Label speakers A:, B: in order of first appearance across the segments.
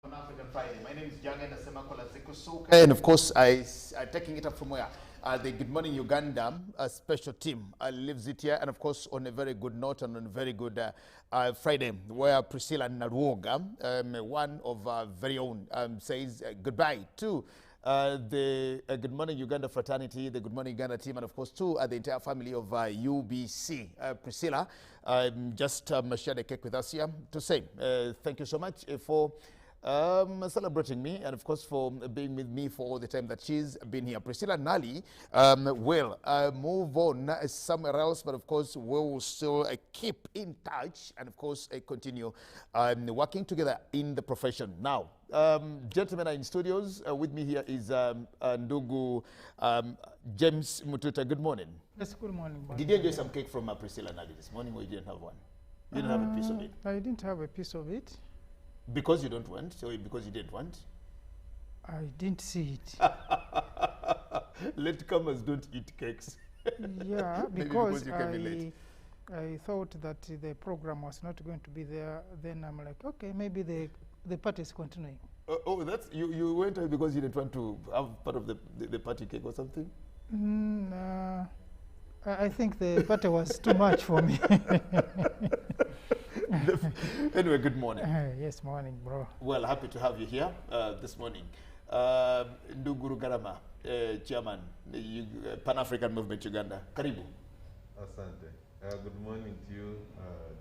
A: On African Friday. My name is Janga Nasemakola Zekusuka. And of course, taking it up from where? The Good Morning Uganda special team lives it here. And of course, on a very good note and on a very good Friday, where Priscilla Naruoga, one of our very own, says goodbye to the Good Morning Uganda fraternity, the Good Morning Uganda team, and of course, to the entire family of UBC. Priscilla just shared a cake with us here to say thank you so much for celebrating me and of course for being with me for all the time that she's been here. Priscilla Nali will move on somewhere else, but of course we will still keep in touch and of course continue working together in the profession. Now, gentlemen are in studios. With me here is Ndugu James Mututa. Good morning.
B: Yes, good morning.
A: Did you enjoy some cake from Priscilla Nali this morning, or you didn't have one? You didn't have a piece of it?
B: I didn't have a piece of it.
A: Because you don't want, or because you didn't want?
B: I didn't see it.
A: Latecomers don't eat cakes.
B: Yeah, because I thought that the program was not going to be there. Then I'm like, okay, maybe the party is continuing.
A: That's you went away because you didn't want to have part of the party cake or something?
B: I think the party was too much for me.
A: Anyway, good morning.
B: Yes, morning, bro.
A: Well, happy to have you here this morning. Nduguru Garama, Chairman, Pan-African Movement Uganda. Karibu.
C: Asante. Good morning to you,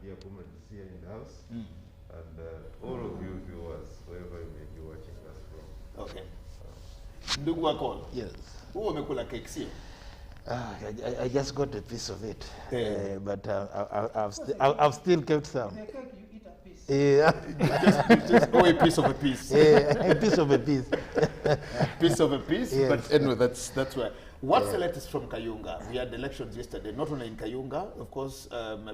C: dear comrades here in the house, and all of you viewers, wherever you may be watching us from.
A: Okay. Ndugu Akol.
D: Yes.
A: Who wamekula cake sio?
D: I just got a piece of it, but I've still kept some.
B: The cake you eat a piece.
D: Yeah.
A: just a piece of a piece.
D: A piece of a piece.
A: Piece of a piece,
D: Yes.
A: But anyway, that's why. What's the latest from Kayunga? We had elections yesterday, not only in Kayunga, of course,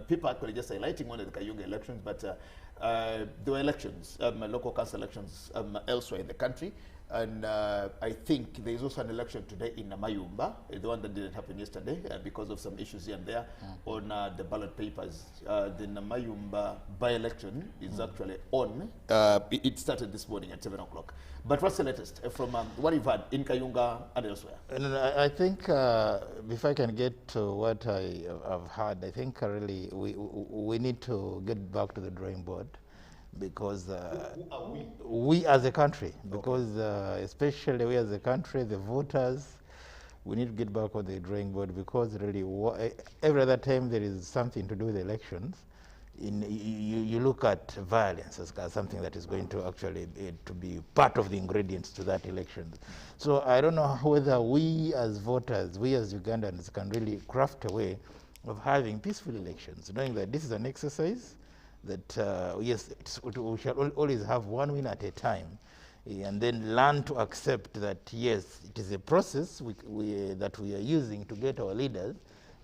A: people actually just highlighting one of the Kayunga elections, but there were elections, local council elections elsewhere in the country. And I think there is also an election today in Mayumba, the one that didn't happen yesterday because of some issues here and there on the ballot papers. The Mayumba by-election is actually on. It started this morning at 7 o'clock. But what's the latest from what you've had in Kayunga and elsewhere?
D: And I think before I can get to what I've had, I think really we need to get back to the drawing board. Because we as a country, because especially we as a country, the voters, we need to get back on the drawing board, because really every other time there is something to do with elections, you look at violence as something that is going to actually to be part of the ingredients to that election. So I don't know whether we as voters, we as Ugandans can really craft a way of having peaceful elections, knowing that this is an exercise that yes, we shall always have one win at a time, and then learn to accept that yes, it is a process that we are using to get our leaders.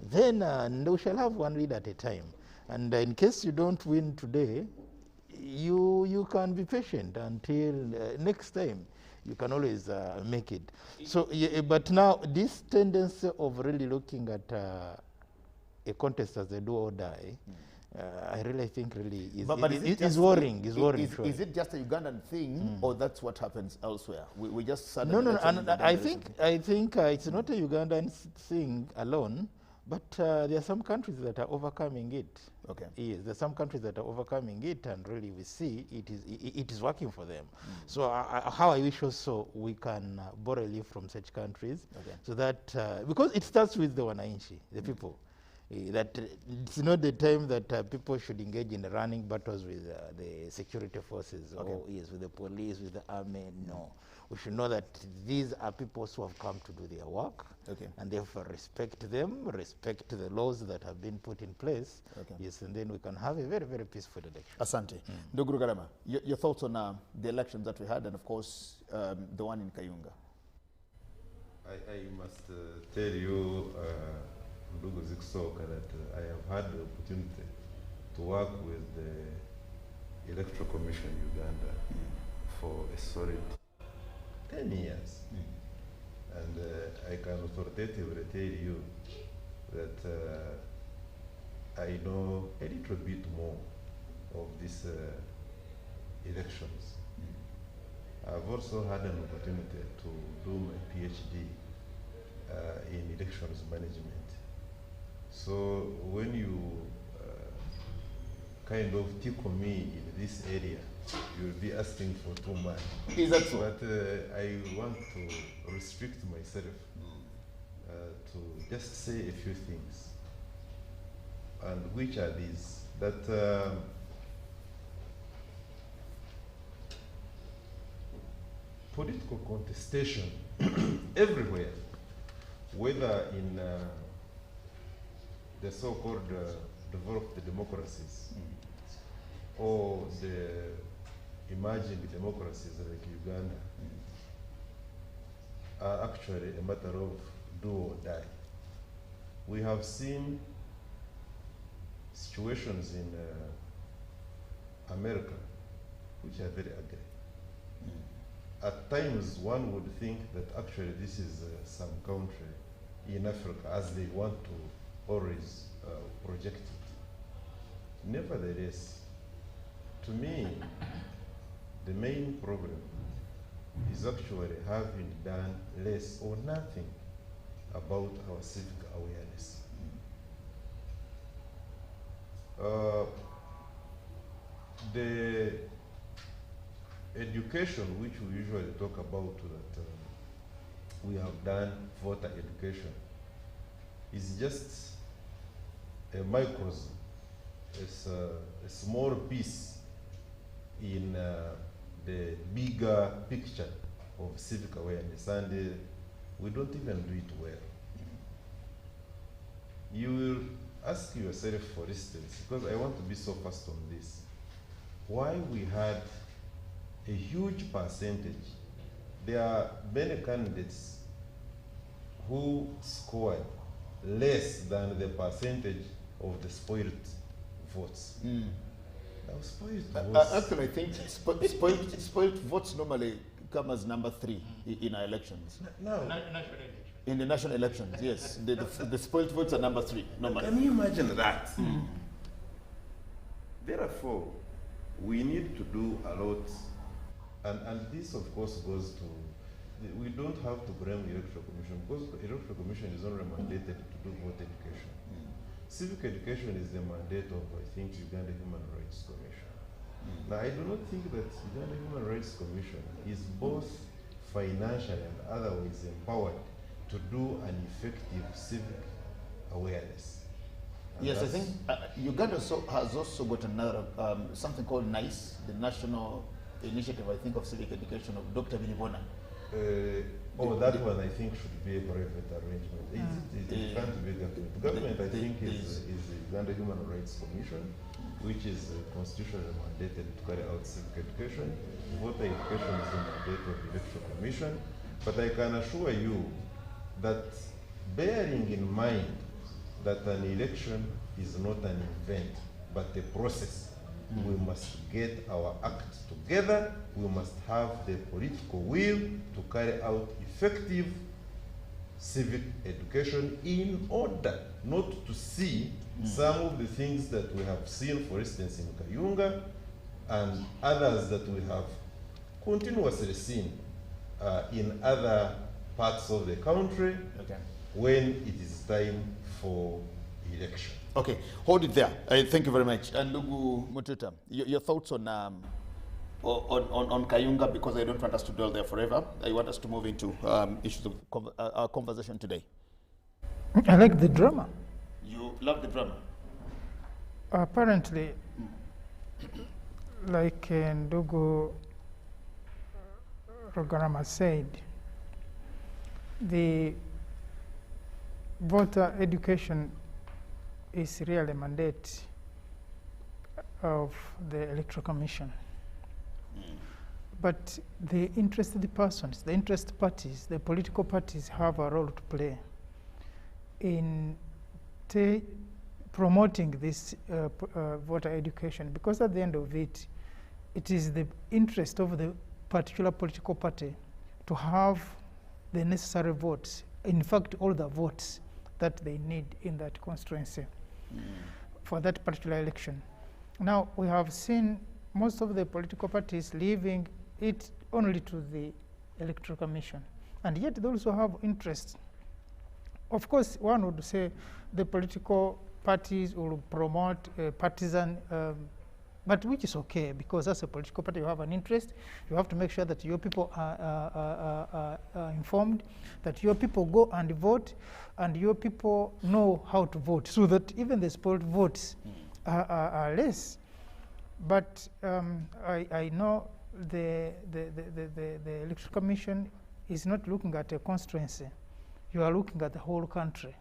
D: Then we shall have one lead at a time, and in case you don't win today, you can be patient until next time. You can always make it. So, but now this tendency of really looking at a contest as a do or die. I really think is worrying.
A: Is it just a Ugandan thing, or that's what happens elsewhere? We just
D: no. And I think it's not a Ugandan thing alone, but there are some countries that are overcoming it.
A: Okay.
D: Yes, there are some countries that are overcoming it, and really we see it is working for them. So how I wish also we can borrow a leaf from such countries, so that because it starts with the Wananchi, the people. That it's not the time that people should engage in running battles with the security forces, or yes, with the police, with the army. No, we should know that these are people who have come to do their work, and therefore respect them, respect the laws that have been put in place. Yes, and then we can have a very, very peaceful election.
A: Asante. Nduguru Garama, your thoughts on the elections that we had, and of course the one in Kayunga?
C: I must tell you, Ndugu Zikusoka, that I have had the opportunity to work with the Electoral Commission Uganda for a solid 10 years. And I can authoritatively tell you that I know a little bit more of these elections. I've also had an opportunity to do my PhD in elections management. So when you kind of tickle me in this area, you'll be asking for too much.
A: Is that so?
C: But I want to restrict myself to just say a few things. And which are these? That political contestation everywhere, whether in the so-called developed democracies or the emerging democracies like Uganda, are actually a matter of do or die. We have seen situations in America which are very ugly. At times, one would think that actually this is some country in Africa, as they want to always project it. Nevertheless, to me, the main problem is actually having done less or nothing about our civic awareness. The education which we usually talk about that we have done, voter education, is just a microcosm. It's a small piece in the bigger picture of civic awareness, and we don't even do it well. You will ask yourself, for instance, because I want to be so fast on this, why we had a huge percentage. There are many candidates who scored less than the percentage of the spoiled votes. Now, spoiled votes.
A: Actually, I think spoiled votes normally come as number 3 in our elections.
C: Now,
A: In the national elections, yes. The spoiled votes are number 3 normally.
C: can you imagine that? Therefore, we need to do a lot. And this, of course, goes to, we don't have to blame the Electoral Commission, because the Electoral Commission is only mandated to do vote education. Civic education is the mandate of, I think, Uganda Human Rights Commission. Now, I do not think that Uganda Human Rights Commission is both financially and otherwise empowered to do an effective civic awareness. And
A: Yes, I think Uganda has also got another, something called NICE, the National Initiative, I think, of Civic Education of Dr. Binibona.
C: That one I think should be a private arrangement. It can't be government. Government, I think, is the Uganda Human Rights Commission, which is constitutionally mandated to carry out civic education. Voter education is the mandate of the Electoral Commission. But I can assure you that, bearing in mind that an election is not an event, but a process, we must get our act together. We must have the political will to carry out effective civic education in order not to see some of the things that we have seen, for instance, in Kayunga, and others that we have continuously seen in other parts of the country when it is time for election.
A: Okay, hold it there. Thank you very much. And Lugu Mututa, your thoughts on Kayunga, because I don't want us to dwell there forever. I want us to move into issues of our conversation today.
B: I like the drama.
A: You love the drama?
B: Apparently, like Ndugu Rogarama said, the voter education is really a mandate of the Electoral Commission. But the interested persons, the interested parties, the political parties have a role to play in promoting this voter education, because at the end of it, it is the interest of the particular political party to have the necessary votes, in fact, all the votes that they need in that constituency for that particular election. Now, we have seen most of the political parties leaving it only to the Electoral Commission. And yet they also have interest. Of course, one would say the political parties will promote partisan, but which is okay, because as a political party you have an interest. You have to make sure that your people are informed, that your people go and vote, and your people know how to vote, so that even the spoiled votes are less. But I know the Electoral Commission is not looking at a constituency. You are looking at the whole country.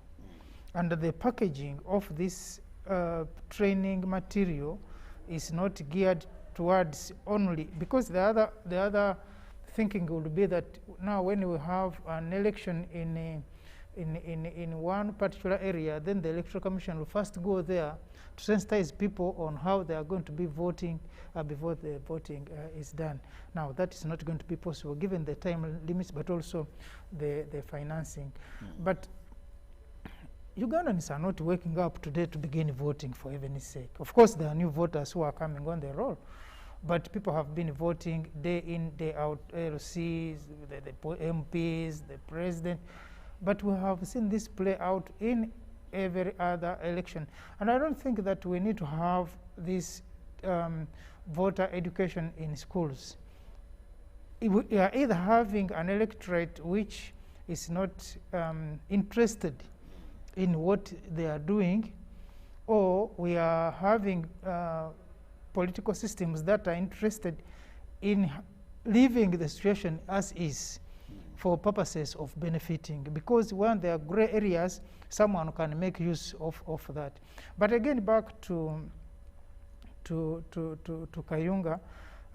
B: And the packaging of this training material is not geared towards only, because the other thinking would be that now when we have an election in one particular area, then the Electoral Commission will first go there to sensitize people on how they are going to be voting before the voting is done. Now that is not going to be possible given the time limits, but also the financing. But Ugandans are not waking up today to begin voting for heaven's sake. Of course, there are new voters who are coming on the roll, but people have been voting day in, day out, LCs, the MPs, the president. But we have seen this play out in every other election. And I don't think that we need to have this voter education in schools. We are either having an electorate which is not interested in what they are doing, or we are having political systems that are interested in leaving the situation as is for purposes of benefiting, because when there are gray areas, someone can make use of that. But again, back to Kayunga,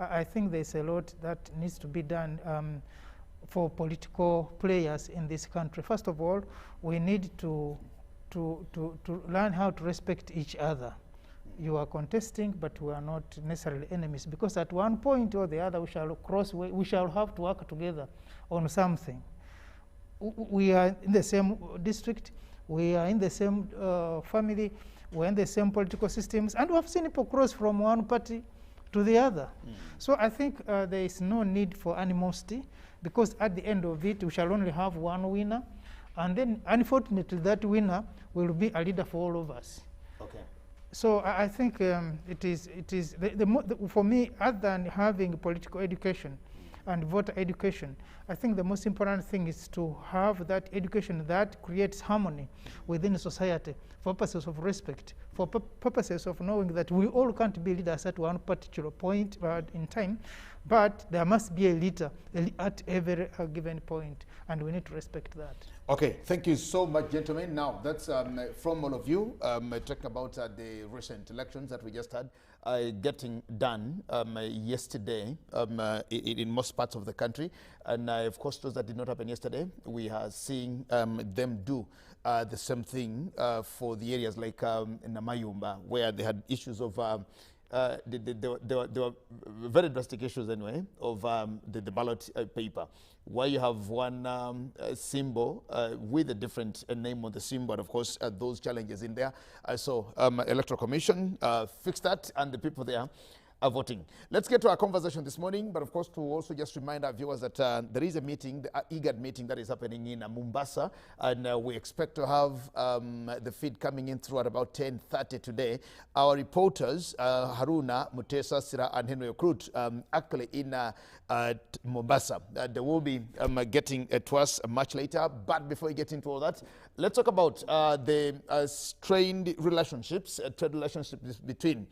B: I think there's a lot that needs to be done for political players in this country. First of all, we need to learn how to respect each other. You are contesting, but we are not necessarily enemies, because at one point or the other we shall have to work together on something. We are in the same district, we are in the same family, we're in the same political systems, and we have seen people cross from one party to the other. So I think there is no need for animosity, because at the end of it we shall only have one winner, and then unfortunately that winner will be a leader for all of us.
A: Okay.
B: So I think it is for me, other than having political education and voter education, I think the most important thing is to have that education that creates harmony within society for purposes of respect, for purposes of knowing that we all can't be leaders at one particular point in time, but there must be a leader at every given point, and we need to respect that.
A: Okay, thank you so much, gentlemen. Now, that's from all of you, talking about the recent elections that we just had getting done yesterday in most parts of the country. And of course, those that did not happen yesterday, we are seeing them do the same thing for the areas like Namayumba, where they had issues of there were very drastic issues anyway of the ballot paper, where you have one symbol with a different name on the symbol, and of course those challenges in there. So Electoral Commission fixed that, and the people there are voting. Let's get to our conversation this morning, but of course to also just remind our viewers that there is a meeting, the IGAD meeting that is happening in Mombasa, and we expect to have the feed coming in through at about 10:30 today. Our reporters, Haruna, Mutesa, Sira, and Henry Okrut, actually in Mombasa. They will be getting to us much later, but before we get into all that, let's talk about the strained relationships, trade relationships between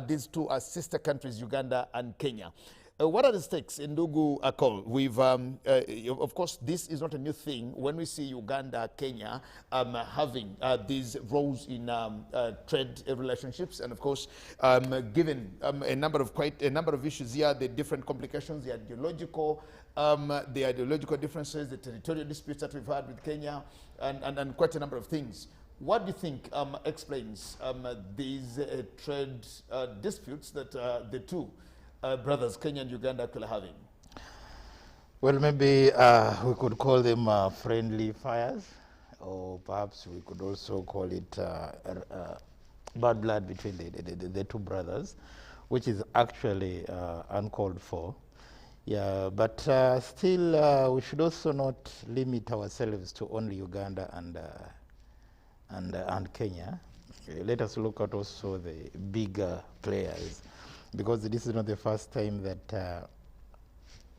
A: these two sister countries, Uganda and Kenya. What are the stakes in Ndugu Akol? We've, of course, this is not a new thing. When we see Uganda, Kenya having these roles in trade relationships, and of course, given a number of issues here, the different complications, the ideological differences, the territorial disputes that we've had with Kenya, and quite a number of things. What do you think explains these trade disputes that the two brothers, Kenya and Uganda, actually having?
D: Well, maybe we could call them friendly fires, or perhaps we could also call it bad blood between the two brothers, which is actually uncalled for. Yeah, but still, we should also not limit ourselves to only Uganda and Kenya. Let us look at also the bigger players, because this is not the first time that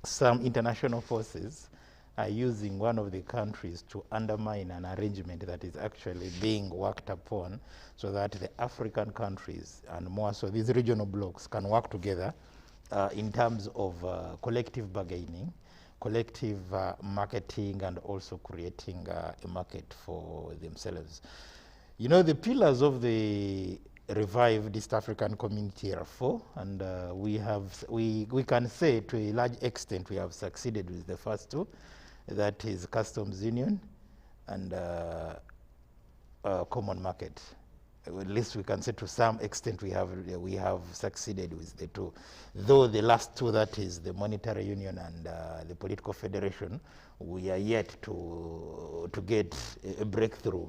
D: some international forces are using one of the countries to undermine an arrangement that is actually being worked upon, so that the African countries and more so these regional blocs can work together in terms of collective bargaining, collective marketing, and also creating a market for themselves. You know, the pillars of the revived East African community are four, and we can say to a large extent we have succeeded with the first two. That is customs union and common market. At least we can say to some extent we have succeeded with the two. Though the last two, that is the monetary union and the political federation, we are yet to get a breakthrough.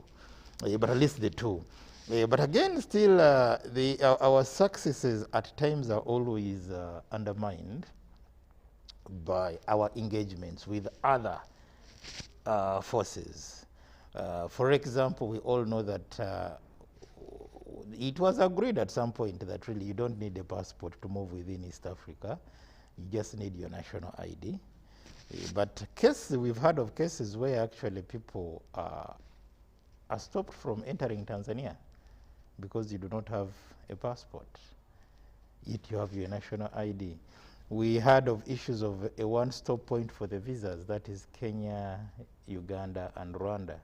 D: But at least the two. But again, still, our successes at times are always undermined by our engagements with other forces. For example, we all know that it was agreed at some point that really you don't need a passport to move within East Africa. You just need your national ID. But we've heard of cases where actually people are stopped from entering Tanzania because you do not have a passport, yet you have your national ID. We heard of issues of a one-stop point for the visas, that is Kenya, Uganda, and Rwanda.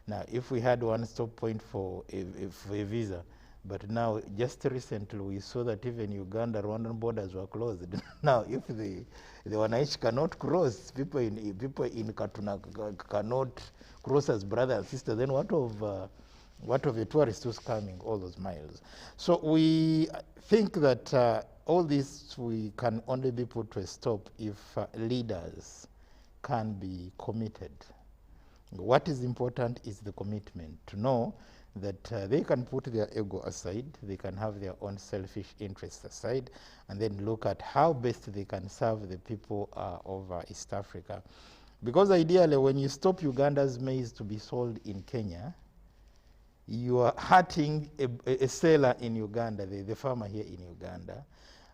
D: Now, if we had one-stop point for a visa, but now just recently we saw that even Uganda, Rwandan borders were closed. Now, if the Wananchi cannot cross, people in Katuna cannot cross as brothers and sisters, then what of a tourist who's coming all those miles? So we think that all this we can only be put to a stop if leaders can be committed. What is important is the commitment to know that they can put their ego aside, they can have their own selfish interests aside, and then look at how best they can serve the people of East Africa. Because ideally, when you stop Uganda's maize to be sold in Kenya, you are hurting a seller in Uganda, the farmer here in Uganda.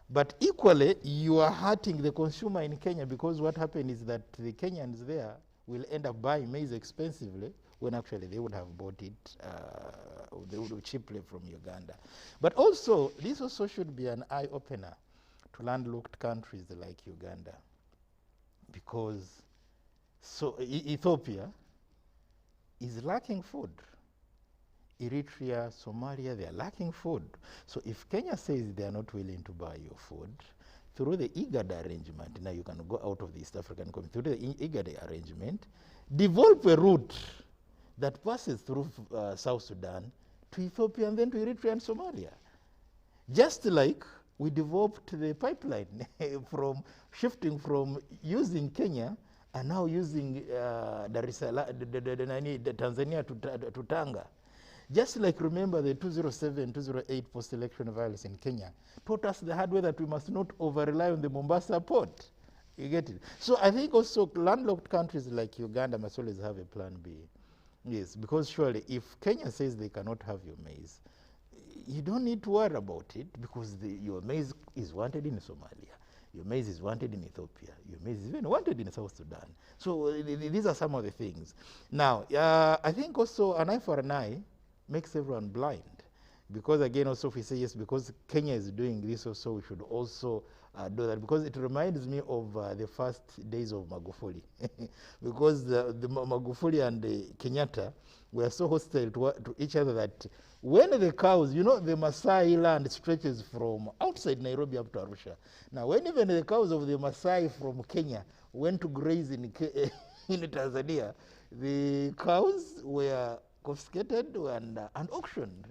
D: But equally, you are hurting the consumer in Kenya, because what happened is that the Kenyans there will end up buying maize expensively when actually they would have bought it they would cheaply from Uganda. But also, this also should be an eye-opener to landlocked countries like Uganda, because Ethiopia is lacking food. Eritrea, Somalia, they are lacking food. So if Kenya says they are not willing to buy your food, through the IGAD arrangement, now you can go out of the East African community, through the IGAD arrangement, develop a route that passes through South Sudan to Ethiopia and then to Eritrea and Somalia. Just like we developed the pipeline from shifting from using Kenya and now using Tanzania to Tanga. Just like, remember, the 2007-2008 post-election violence in Kenya taught us the hard way that we must not over-rely on the Mombasa port. You get it? So I think also landlocked countries like Uganda must always have a plan B. Yes, because surely if Kenya says they cannot have your maize, you don't need to worry about it, because your maize is wanted in Somalia. Your maize is wanted in Ethiopia. Your maize is even wanted in South Sudan. So these are some of the things. Now, I think also an eye for an eye makes everyone blind. Because again, also if we say yes, because Kenya is doing this also, we should also do that. Because it reminds me of the first days of Magufuli. Because the Magufuli and the Kenyatta were so hostile to each other that when the cows, you know, the Maasai land stretches from outside Nairobi up to Arusha. Now, when even the cows of the Maasai from Kenya went to graze in Tanzania, the cows were confiscated and auctioned.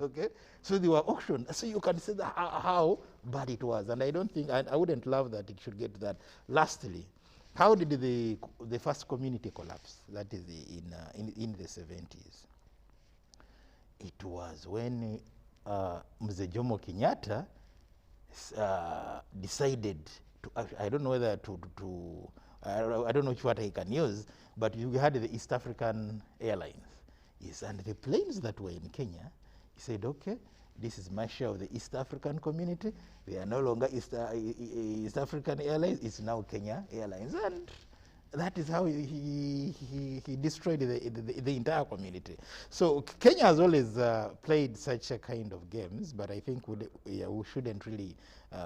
D: Okay, so they were auctioned. So you can see how bad it was, and I don't think I wouldn't love that it should get to that. Lastly, how did the first community collapse? That is in the 70s. It was when Mzee Jomo Kenyatta decided I don't know whether I don't know which word I can use, but you had the East African Airlines. Yes, and the planes that were in Kenya, he said, okay, this is my share of the East African community. They are no longer East African Airlines, it's now Kenya Airlines. And that is how he destroyed the entire community. So Kenya has always played such a kind of games, but I think we shouldn't really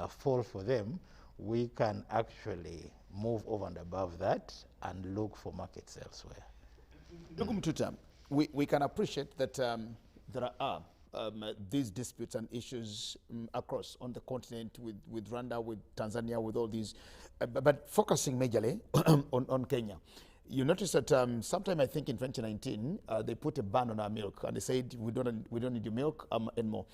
D: fall for them. We can actually move over and above that and look for markets elsewhere.
A: Ndugu Mtuta, we can appreciate that there are these disputes and issues across on the continent with Rwanda, with Tanzania, with all these, but focusing majorly on Kenya. You notice that sometime I think in 2019 they put a ban on our milk, and they said we don't need your milk anymore.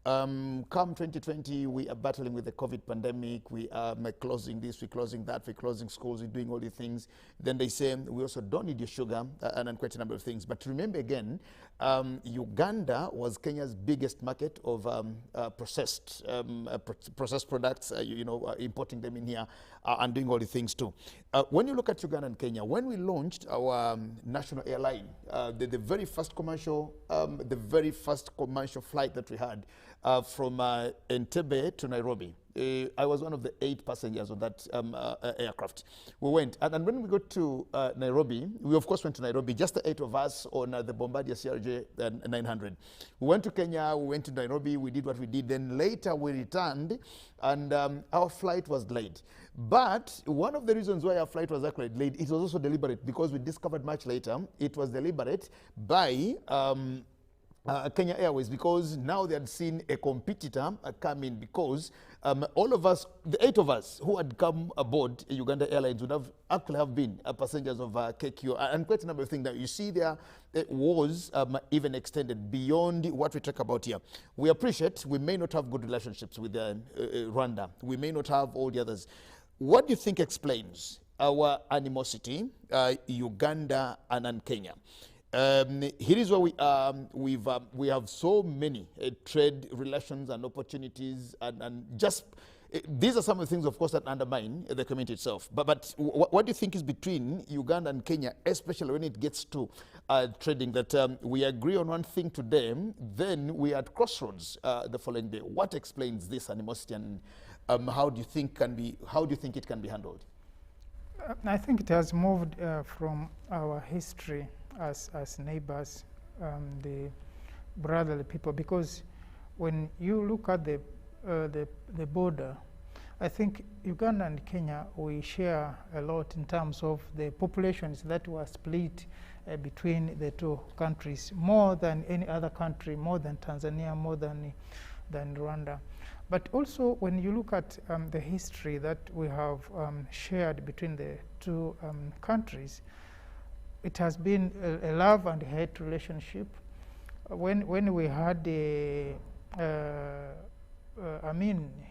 A: Come 2020, we are battling with the COVID pandemic. We are closing this, we're closing that, we're closing schools, we're doing all these things. Then they say we also don't need your sugar, and quite a number of things. But remember again, Uganda was Kenya's biggest market of processed products. Importing them in here and doing all the things too. When you look at Uganda and Kenya, when we launched our national airline, the very first commercial flight that we had from Entebbe to Nairobi. I was one of the 8 passengers on that aircraft. We went, and when we got to Nairobi, we of course went to Nairobi, just the 8 of us on the Bombardier CRJ 900. We went to Kenya, we went to Nairobi, we did what we did, then later we returned, and our flight was delayed. But one of the reasons why our flight was actually delayed, it was also deliberate, because we discovered much later, it was deliberate by Kenya Airways, because now they had seen a competitor come in, because all of us, the 8 of us who had come aboard Uganda Airlines would have actually been passengers of KQ, and quite a number of things that you see there was even extended beyond what we talk about here. We appreciate we may not have good relationships with Rwanda, we may not have all the others. What do you think explains our animosity, Uganda and Kenya? Here is where we are. We have so many trade relations and opportunities, and just these are some of the things, of course, that undermine the community itself. But what do you think is between Uganda and Kenya, especially when it gets to trading, that we agree on one thing today, then we are at crossroads the following day? What explains this animosity, and how do you think it can be handled?
B: I think it has moved from our history as neighbors, the brotherly people, because when you look at the border, I think Uganda and Kenya, we share a lot in terms of the populations that were split between the two countries, more than any other country, more than Tanzania, more than Rwanda. But also when you look at the history that we have shared between the two countries, it has been a love and hate relationship. When we had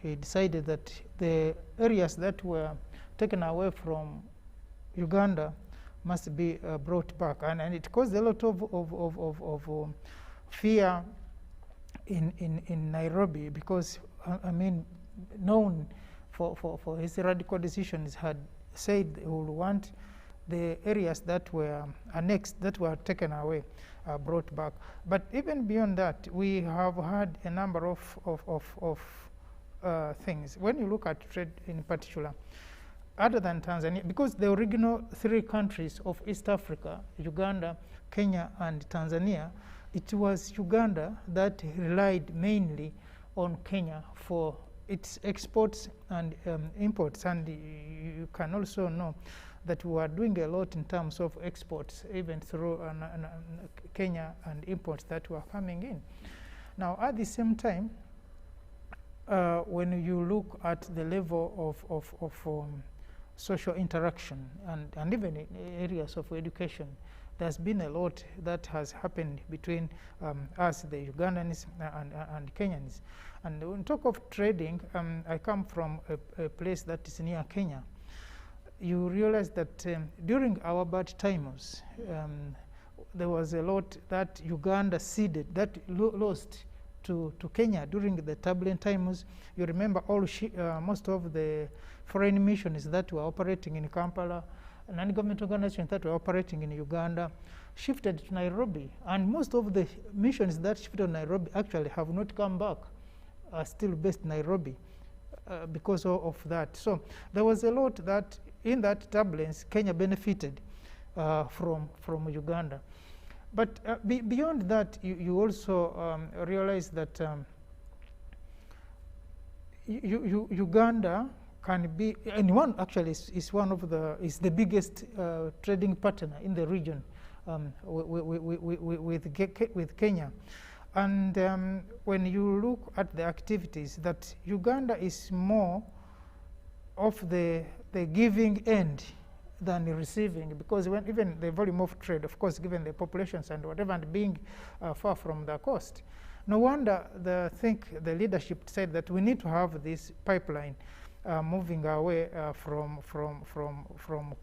B: he decided that the areas that were taken away from Uganda must be brought back, and it caused a lot of fear in Nairobi, because known for his radical decisions, had said he would want the areas that were annexed, that were taken away, brought back. But even beyond that, we have had a number of things. When you look at trade in particular, other than Tanzania, because the original 3 countries of East Africa, Uganda, Kenya, and Tanzania, it was Uganda that relied mainly on Kenya for its exports and imports. And you can also know that we are doing a lot in terms of exports, even through Kenya, and imports that were coming in. Now, at the same time, when you look at the level of social interaction and even in areas of education, there's been a lot that has happened between us, the Ugandans and Kenyans. And when talk of trading, I come from a place that is near Kenya. You realize that during our bad times, there was a lot that Uganda ceded, that lost to Kenya during the turbulent times. You remember most of the foreign missions that were operating in Kampala, non-government organizations that were operating in Uganda, shifted to Nairobi. And most of the missions that shifted to Nairobi actually have not come back, are still based in Nairobi because of that. So there was a lot that in that turbulence, Kenya benefited from Uganda. But beyond that, you also realize that Uganda can be, and one actually is the biggest trading partner in the region with Kenya. And when you look at the activities, that Uganda is more of the giving end than the receiving, because even the volume of trade, of course, given the populations and whatever, and being far from the coast, no wonder I think the leadership said that we need to have this pipeline moving away from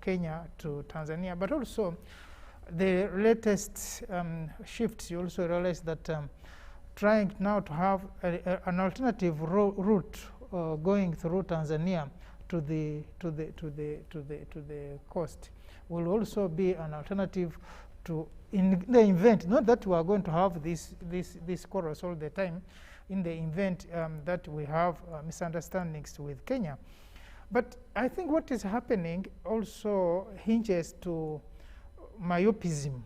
B: Kenya to Tanzania. But also the latest shifts, you also realize that trying now to have an alternative route going through Tanzania to the coast will also be an alternative to, in the event, not that we are going to have this chorus all the time, in the event that we have misunderstandings with Kenya. But I think what is happening also hinges to myopism,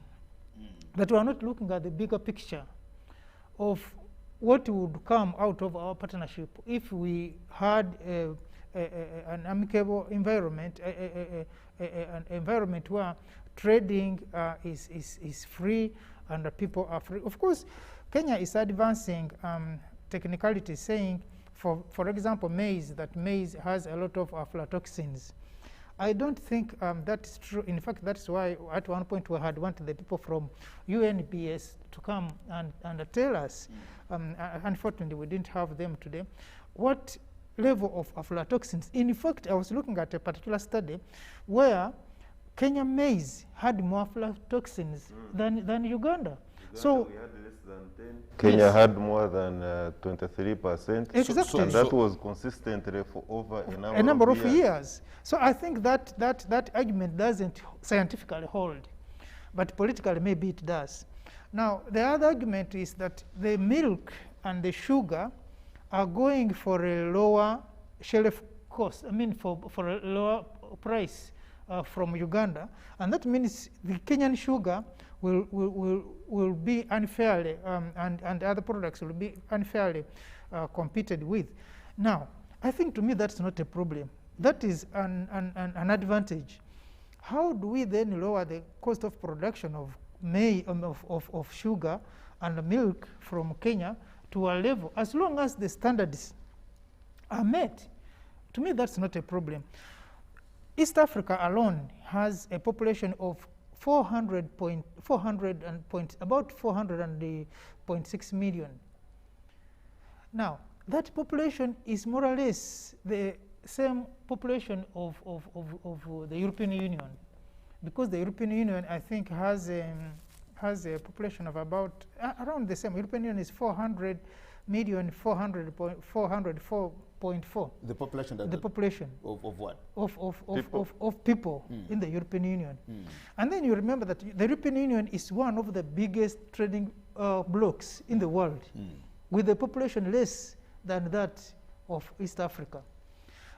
B: that we are not looking at the bigger picture of what would come out of our partnership if we had an amicable environment, an environment where trading is free and the people are free. Of course, Kenya is advancing technicalities, saying, for example, maize has a lot of aflatoxins. I don't think that is true. In fact, that's why at one point we had wanted the people from UNBS to come and tell us. Unfortunately, we didn't have them today. What level of aflatoxins? In fact, I was looking at a particular study where Kenya maize had more aflatoxins than Uganda. So
C: we had less than 10. Kenya had more than 23%.
B: Exactly.
C: And that was consistently for over
B: a number of years. So I think that argument doesn't scientifically hold, but politically maybe it does. Now, the other argument is that the milk and the sugar are going for a lower shelf cost, for a lower price from Uganda, and that means the Kenyan sugar will be unfairly, and other products will be unfairly competed with. Now, I think to me that's not a problem. That is an advantage. How do we then lower the cost of production of of sugar and milk from Kenya to a level, as long as the standards are met? To me, that's not a problem. East Africa alone has a population of about 400.6 million. Now, that population is more or less the same population of the European Union, because the European Union, I think, has a population of about around the same. European Union is 400,404.4.
A: The population.
B: The population
A: of what?
B: Of people in the European Union. And then you remember that the European Union is one of the biggest trading blocs in the world, with a population less than that of East Africa.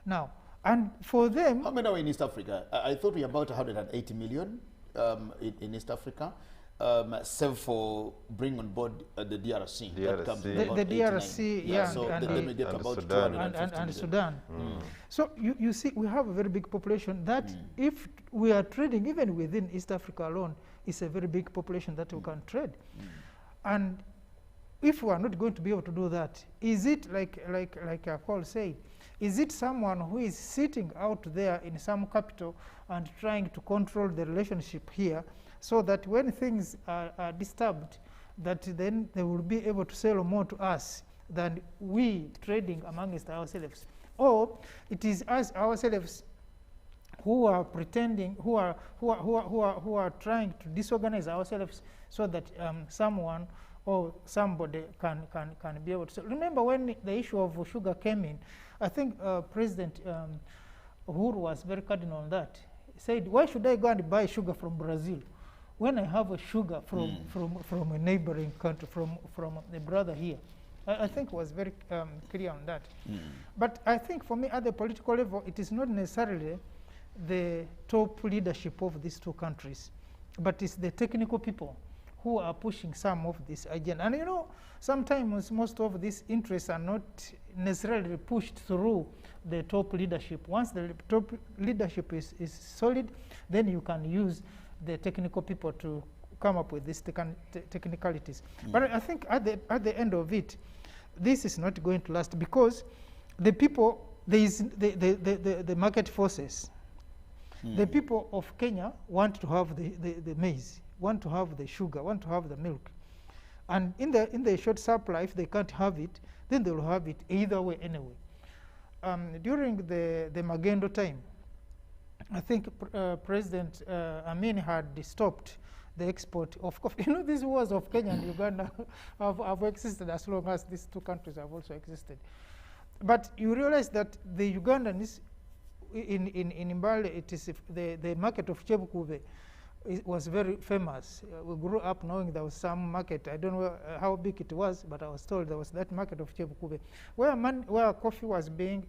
B: Now, and for them...
A: How many are in East Africa? I thought we were about 180 million in East Africa, save for bring on board the DRC. That comes
B: the DRC,
A: so
B: and
A: then we get about
C: Sudan.
B: 250 Sudan. So you see, we have a very big population that if we are trading, even within East Africa alone, is a very big population that we can trade. And if we are not going to be able to do that, is it like Paul said, is it someone who is sitting out there in some capital and trying to control the relationship here, so that when things are disturbed, that then they will be able to sell more to us than we trading amongst ourselves? Or it is us ourselves who are pretending, who are trying to disorganize ourselves, so that someone or somebody can be able to. So remember when the issue of sugar came in, I think President Uhuru was very cardinal on that. He said, why should I go and buy sugar from Brazil when I have a sugar from a neighboring country, from a brother here? I think was very clear on that. But I think for me at the political level, it is not necessarily the top leadership of these two countries, but it's the technical people who are pushing some of this agenda. And you know, sometimes most of these interests are not necessarily pushed through the top leadership. Once the top leadership is solid, then you can use the technical people to come up with these technicalities. But I think at the end of it, this is not going to last, because the people, there is the market forces. The people of Kenya want to have the maize, want to have the sugar, want to have the milk. And in the short supply, if they can't have it, then they will have it either way anyway. During the Magendo time, I think President Amin had stopped the export of coffee. You know, these wars of Kenya and Uganda have existed as long as these two countries have also existed. But you realize that the Ugandans, in Mbale, it is the market of Chebukube was very famous. We grew up knowing there was some market. I don't know how big it was, but I was told there was that market of Chebukube, where coffee was being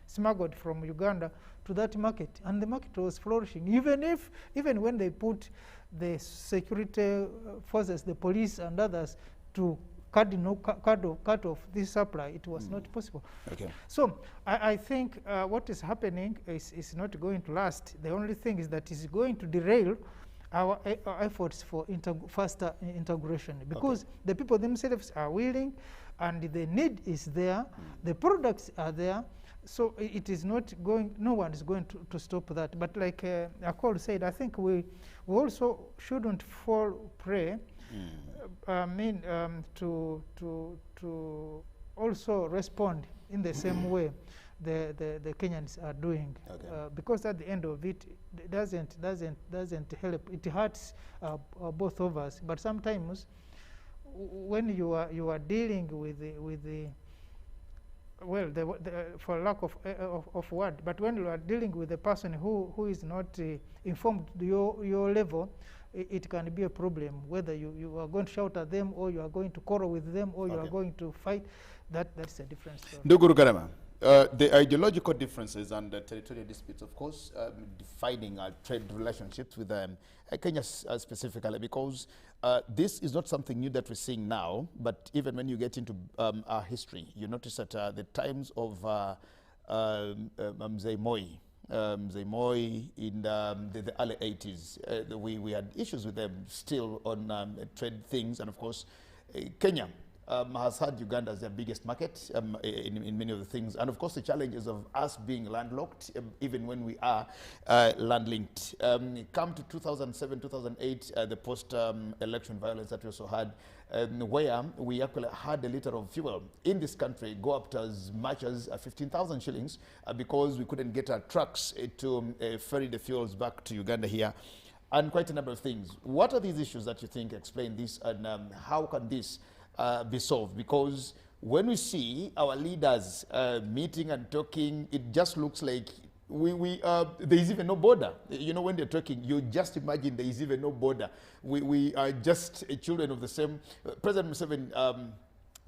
B: smuggled from Uganda to that market, and the market was flourishing. Even when they put the security forces, the police and others, to cut off this supply, it was not possible. Okay. So I think what is happening is not going to last. The only thing is that it's going to derail our efforts for faster integration, because the people themselves are willing, and the need is there, the products are there, so it is not going, no one is going to stop that. But like Akol said, I think we also shouldn't fall prey to also respond in the same way the Kenyans are doing, because at the end of it, doesn't help. It hurts both of us. But sometimes when you are dealing with the for lack of word, but when you are dealing with a person who is not informed to your level, it can be a problem, whether you are going to shout at them, or you are going to quarrel with them, or you are going to fight. That's a different story.
A: Nduguru Karema, the ideological differences and the territorial disputes, of course, defining our trade relationships with Kenya specifically, because this is not something new that we're seeing now, but even when you get into our history, you notice that the times of Mzee Moi in the early 80s, we had issues with them still on trade things, and of course, Kenya has had Uganda as their biggest market in many of the things. And of course, the challenges of us being landlocked, even when we are land-linked. Come to 2007, 2008, the post-election violence that we also had, where we actually had a liter of fuel in this country go up to as much as 15,000 shillings because we couldn't get our trucks to ferry the fuels back to Uganda here. And quite a number of things. What are these issues that you think explain this, and how can this be solved? Because when we see our leaders meeting and talking, it just looks like there is even no border. You know, when they're talking, you just imagine there is even no border. We are just children of the same. President Museveni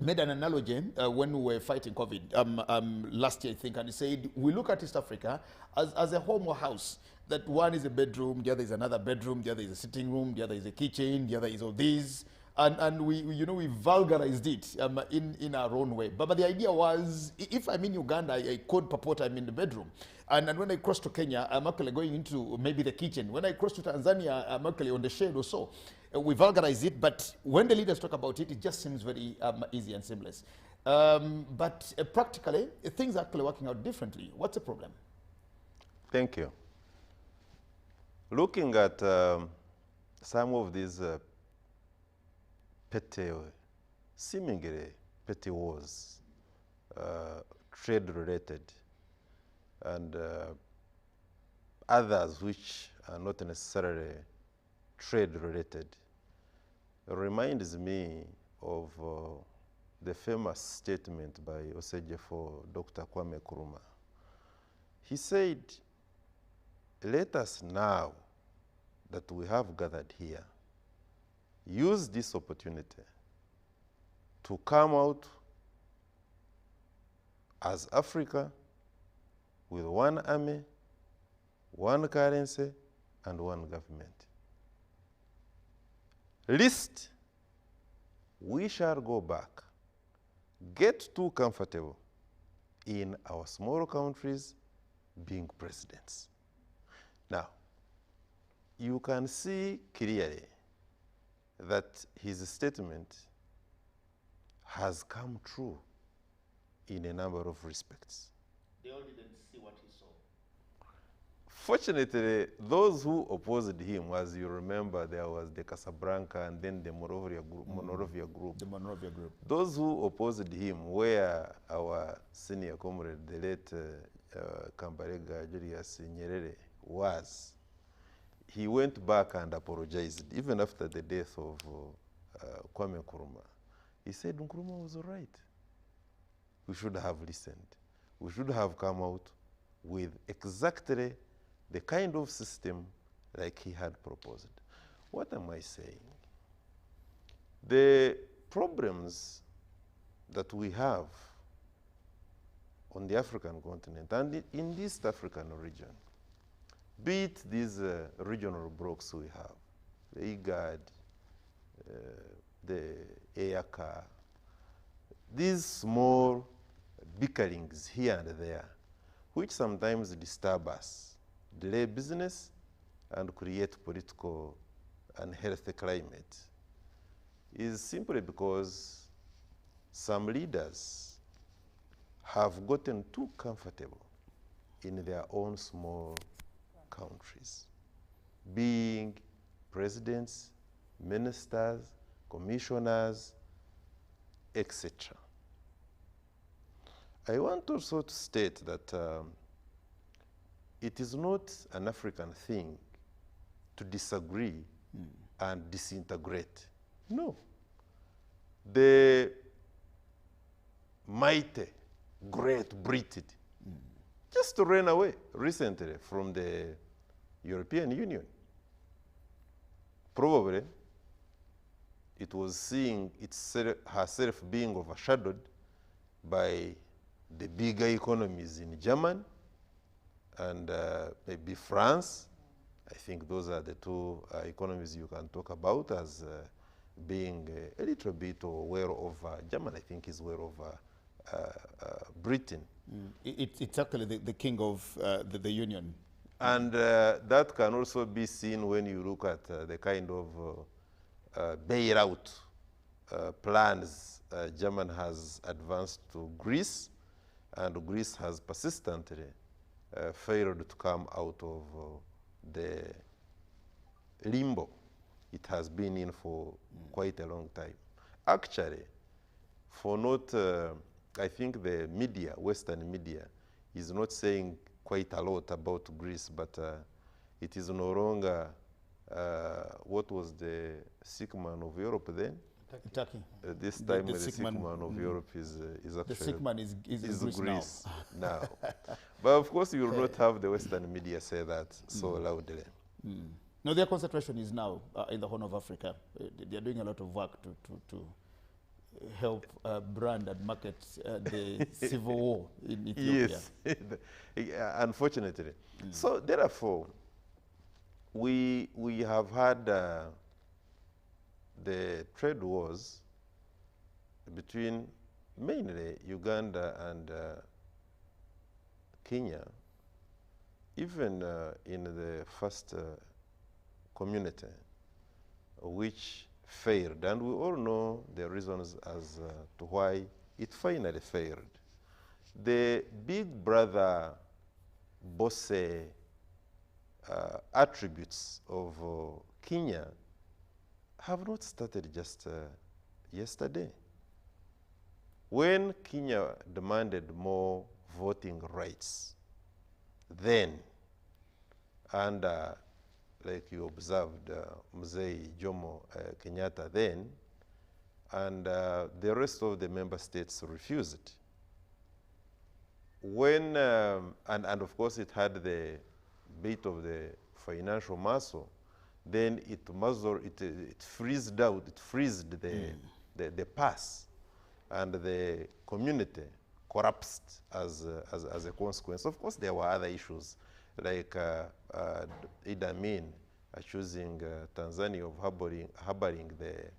A: made an analogy when we were fighting COVID last year, I think, and he said, we look at East Africa as a home or house. That one is a bedroom, the other is another bedroom, the other is a sitting room, the other is a kitchen, the other is all these. And we vulgarized it in our own way. But the idea was, if I'm in Uganda, I code purport I'm in the bedroom. And when I cross to Kenya, I'm actually going into maybe the kitchen. When I cross to Tanzania, I'm actually on the shade or so. We vulgarize it, but when the leaders talk about it, it just seems very easy and seamless. But practically, things are actually working out differently. What's the problem?
C: Thank you. Looking at some of these seemingly petty wars, trade-related, and others which are not necessarily trade-related, reminds me of the famous statement by Osejefo Dr. Kwame Nkrumah. He said, let us now that we have gathered here, use this opportunity to come out as Africa with one army, one currency, and one government. Lest we shall go back, get too comfortable in our small countries being presidents. Now, you can see clearly that his statement has come true in a number of respects.
A: They all didn't see what he saw.
C: Fortunately, those who opposed him, as you remember, there was the Casablanca and then the Monrovia group.
A: The Monrovia group.
C: Those who opposed him were our senior comrade, the late Kambarega Julius Nyerere was. He went back and apologized, even after the death of Kwame Nkrumah. He said Nkrumah was all right. We should have listened. We should have come out with exactly the kind of system like he had proposed. What am I saying? The problems that we have on the African continent and in the East African region, be it these regional blocs we have, the IGAD, the EACA, these small bickerings here and there, which sometimes disturb us, delay business, and create political and healthy climate, is simply because some leaders have gotten too comfortable in their own small countries, being presidents, ministers, commissioners, etc. I want also to state that it is not an African thing to disagree and disintegrate. No. The mighty, great Britain just ran away recently from the European Union. Probably it was seeing herself being overshadowed by the bigger economies in Germany and maybe France. I think those are the two economies you can talk about as being a little bit aware of Germany, I think, is aware of Britain.
A: It's actually the king of the Union.
C: And that can also be seen when you look at the kind of bailout plans Germany has advanced to Greece, and Greece has persistently failed to come out of the limbo it has been in for quite a long time. Actually, for not, I think the media, Western media, is not saying quite a lot about Greece, but it is no longer, what was the sick man of Europe then?
A: Turkey.
C: This time
A: the
C: the
A: sick
C: sick
A: man,
C: man of Europe is actually
A: the sick man is
C: Greece now. But of course you will not have the Western media say that so loudly.
A: No, their concentration is now in the Horn of Africa. They are doing a lot of work to help brand and market the civil war in Ethiopia.
C: Yes, unfortunately. So therefore, we have had the trade wars between mainly Uganda and Kenya, even in the first community, which failed. And we all know the reasons as to why it finally failed. The big brother bosse attributes of Kenya have not started just yesterday. When Kenya demanded more voting rights, then, and like you observed Mzee Jomo Kenyatta then, and the rest of the member states refused. When, and of course it had the bit of the financial muscle, then it freezed out, it freezed the purse, and the community collapsed as a consequence. Of course, there were other issues, like Idi Amin accusing Tanzania of harboring the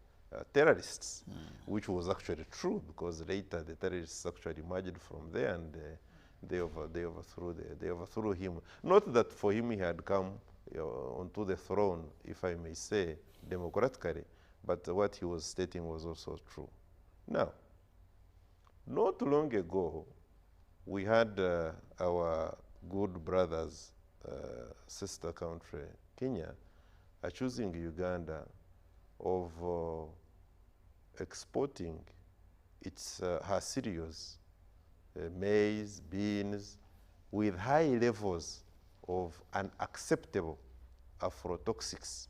C: terrorists, which was actually true, because later the terrorists actually emerged from there, and they overthrew him. Not that for him he had come onto the throne, if I may say, democratically, but what he was stating was also true. Now, not long ago, we had our good brothers, sister country, Kenya, accusing Uganda of exporting her cereals, maize, beans, with high levels of unacceptable aflatoxins.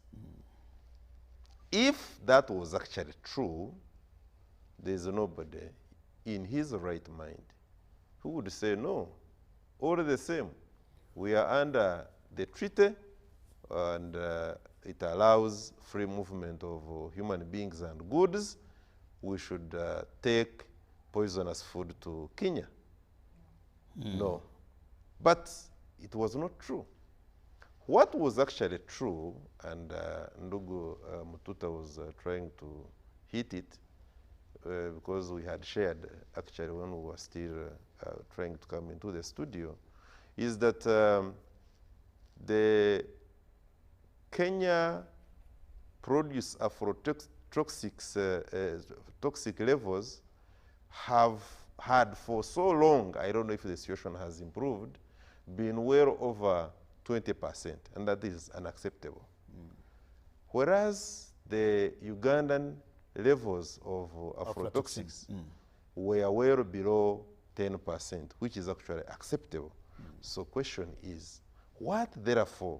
C: If that was actually true, there's nobody in his right mind who would say no. All the same, we are under the treaty, and it allows free movement of human beings and goods. We should take poisonous food to Kenya. No. But it was not true. What was actually true, and Ndugu Mututa was trying to hit it, because we had shared actually when we were still trying to come into the studio, is that the Kenya produce toxic levels have had for so long, I don't know if the situation has improved, been well over 20%, and that is unacceptable. Whereas the Ugandan levels of aflatoxins were well below 10%, which is actually acceptable. So question is, what therefore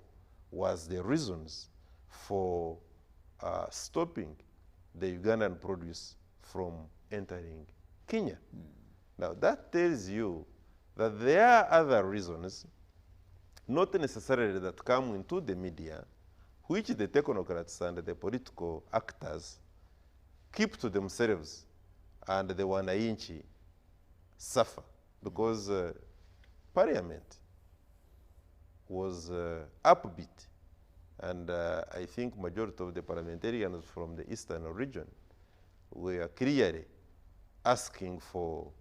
C: was the reasons for stopping the Ugandan produce from entering Kenya? Now that tells you that there are other reasons, not necessarily that come into the media, which the technocrats and the political actors keep to themselves, and the wananchi suffer, because Parliament was upbeat, and I think majority of the parliamentarians from the eastern region were clearly asking for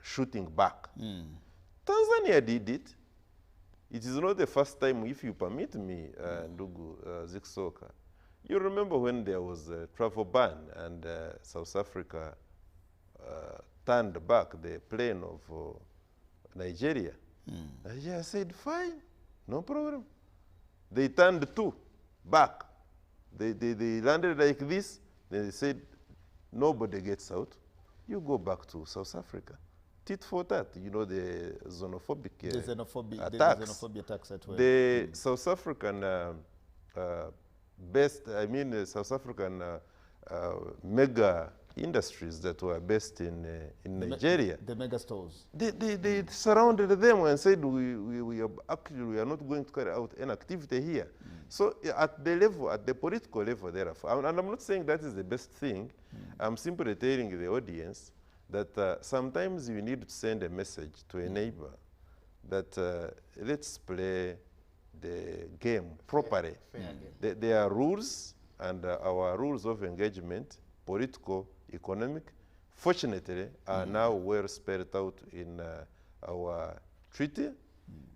C: shooting back. Tanzania did it. It is not the first time, if you permit me, Ndugu Ziksoka. You remember when there was a travel ban and South Africa turned back the plane of Nigeria. Nigeria said, fine, no problem. They turned two back. They landed like this. Then they said, nobody gets out. You go back to South Africa. Tit for tat, you know, the xenophobic attacks.
A: The xenophobia attacks at
C: The South African South African mega industries that were based in Nigeria.
A: The mega stores.
C: They surrounded them and said, we are not going to carry out an activity here. So at the political level, therefore, and I'm not saying that is the best thing, I'm simply telling the audience that sometimes you need to send a message to a neighbor that let's play the game properly. There are rules, and our rules of engagement, political, economic, fortunately, are now well spelled out in our treaty,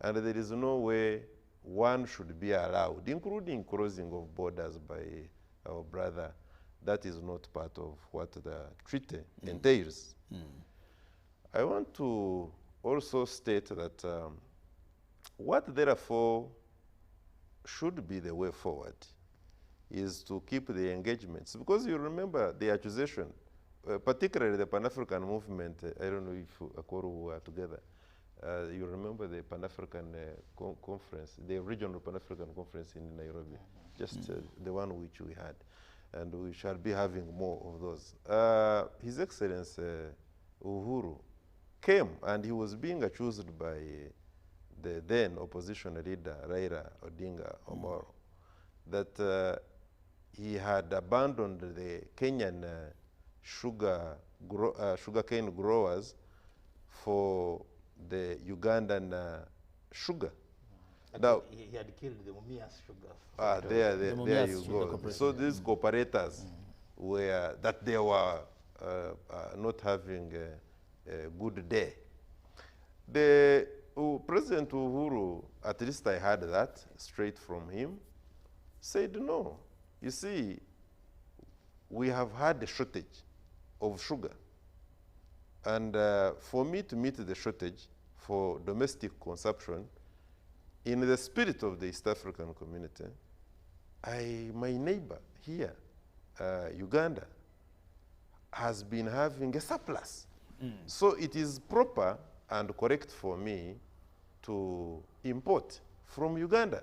C: and there is no way one should be allowed, including crossing of borders by our brother. That is not part of what the treaty entails. I want to also state that what therefore should be the way forward is to keep the engagements, because you remember the accusation, particularly the Pan-African movement. I don't know if Akoro were together. You remember the Pan-African conference, the regional Pan-African conference in Nairobi, just the one which we had. and we shall be having more of those. His Excellency Uhuru came, and he was being accused by the then opposition leader, Raila Odinga Omoro, that he had abandoned the Kenyan sugarcane growers for the Ugandan sugar. Now,
D: he had killed the Mumias sugar.
C: there
A: Mumias
C: you
A: Sugar
C: go.
A: Corporation.
C: So these cooperators were, that they were not having a good day. The President Uhuru, at least I heard that straight from him, said no. You see, we have had a shortage of sugar. And for me to meet the shortage for domestic consumption, in the spirit of the East African community, my neighbor here, Uganda, has been having a surplus. So it is proper and correct for me to import from Uganda.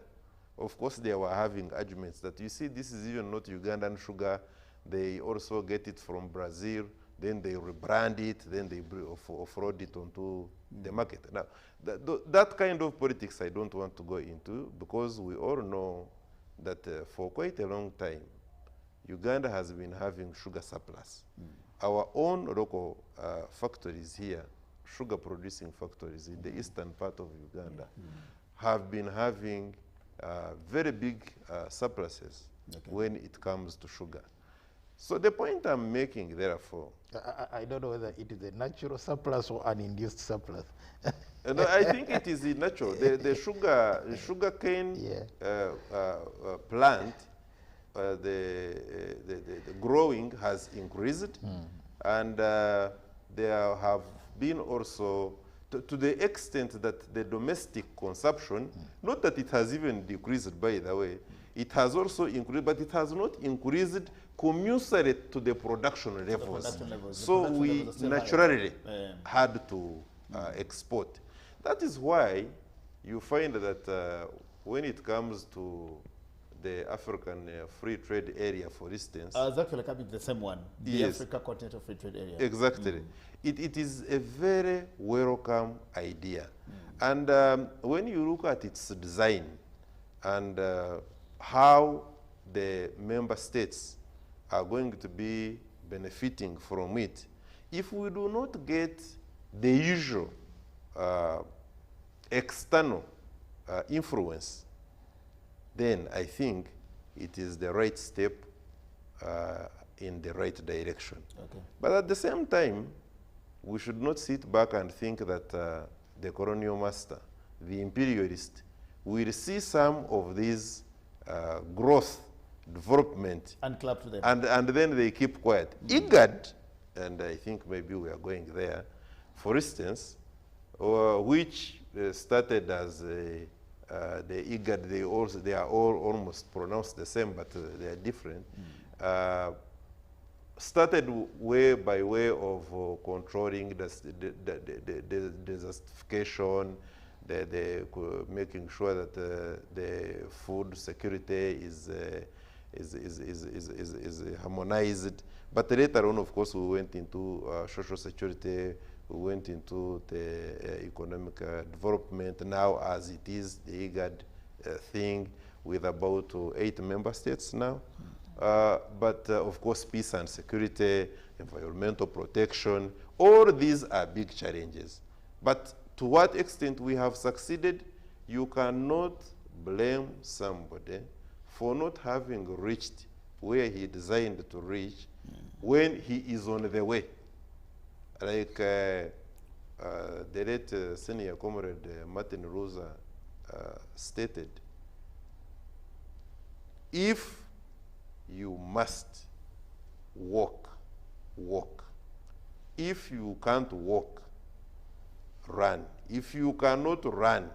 C: Of course, they were having arguments that, you see, this is even not Ugandan sugar. They also get it from Brazil. Then they rebrand it. Then they offload it onto the market. Now, that kind of politics I don't want to go into, because we all know that for quite a long time, Uganda has been having sugar surplus. Our own local factories here, sugar producing factories in the eastern part of Uganda, have been having very big surpluses when it comes to sugar. So the point I'm making, therefore,
D: I don't know whether it is a natural surplus or an induced surplus.
C: no, I think it is natural. The sugar cane plant, the growing has increased, and there have been also, to the extent that the domestic consumption, not that it has even decreased, by the way, it has also increased, but it has not increased commensurate to the production levels. So we naturally had to export. That is why you find that when it comes to the African Free Trade Area, for instance.
A: It's actually coming to the same one, the
C: Yes.
A: Africa Continental Free Trade Area.
C: Exactly. It is a very welcome idea. And when you look at its design and how the member states are going to be benefiting from it, if we do not get the usual external influence, then I think it is the right step in the right direction.
A: Okay.
C: But at the same time, we should not sit back and think that the colonial master, the imperialist, will see some of these growth, development,
A: And clap to them.
C: and then they keep quiet. IGAD, and I think maybe we are going there, for instance, which started as the IGAD, they are all almost pronounced the same, but they are different. Started way by way of controlling the desertification, making sure that the food security is harmonized. But later on, of course, we went into social security, we went into the economic development. Now, as it is, the IGAD thing with about 8 member states now. But of course, peace and security, environmental protection, all these are big challenges. But to what extent we have succeeded, you cannot blame somebody for not having reached where he designed to reach when he is on the way. Like the late senior comrade Martin Rosa stated, if you must walk, walk. If you can't walk, run. If you cannot run,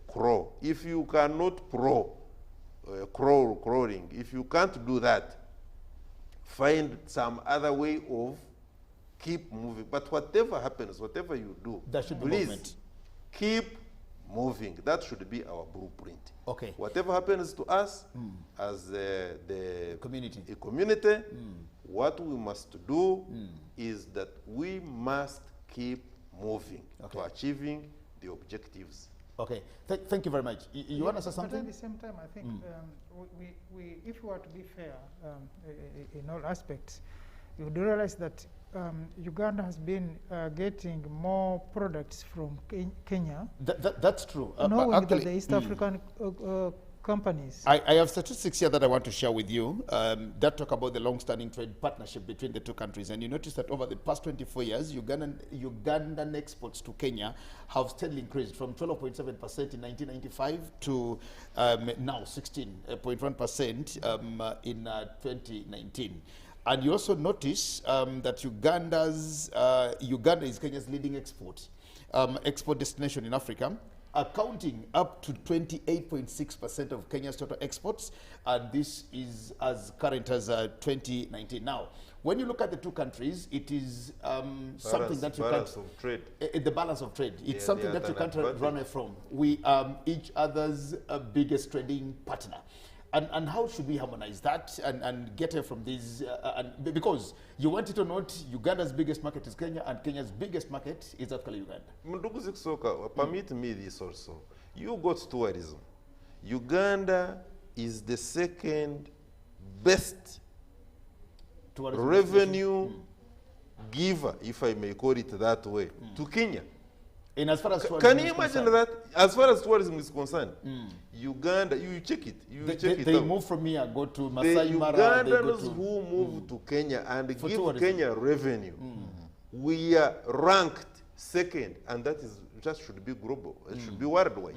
C: crawl. If you cannot crawling. If you can't do that, find some other way of keep moving. But whatever happens, whatever you do,
A: There should be
C: please
A: movement.
C: keep moving. That should be our blueprint.
A: Okay.
C: Whatever happens to us as the
A: Community.
C: community, what we must do is that we must keep moving to achieving the objectives.
A: Okay. Thank you very much. You want to say something?
B: But at the same time, I think if we were to be fair in all aspects, you would realize that Uganda has been getting more products from Kenya.
A: That's true.
B: Knowing
A: actually,
B: that the East African companies.
A: I have statistics here that I want to share with you that talk about the long-standing trade partnership between the two countries. And you notice that over the past 24 years, Ugandan exports to Kenya have steadily increased from 12.7% in 1995 to now 16.1% in 2019. And you also notice that Uganda is Kenya's leading export destination in Africa, accounting up to 28.6% of Kenya's total exports, and this is as current as 2019. Now, when you look at the two countries, it is something that you can't... The balance of trade. It's something that you can't run away from. We are each other's biggest trading partner. And how should we harmonize that and get away from these? Because you want it or not, Uganda's biggest market is Kenya, and Kenya's biggest market is actually Uganda.
C: Ndugu Zikusoka, permit me this also. You got tourism. Uganda is the second best tourism revenue giver, if I may call it that way, to Kenya.
A: And as far as
C: can you imagine that? As far as tourism is concerned, Uganda, you check it.
A: They move from here, go to Masai Mara.
C: The Ugandans who move to Kenya and give tourism. Kenya revenue, we are ranked second, and that is just should be global. It should be worldwide.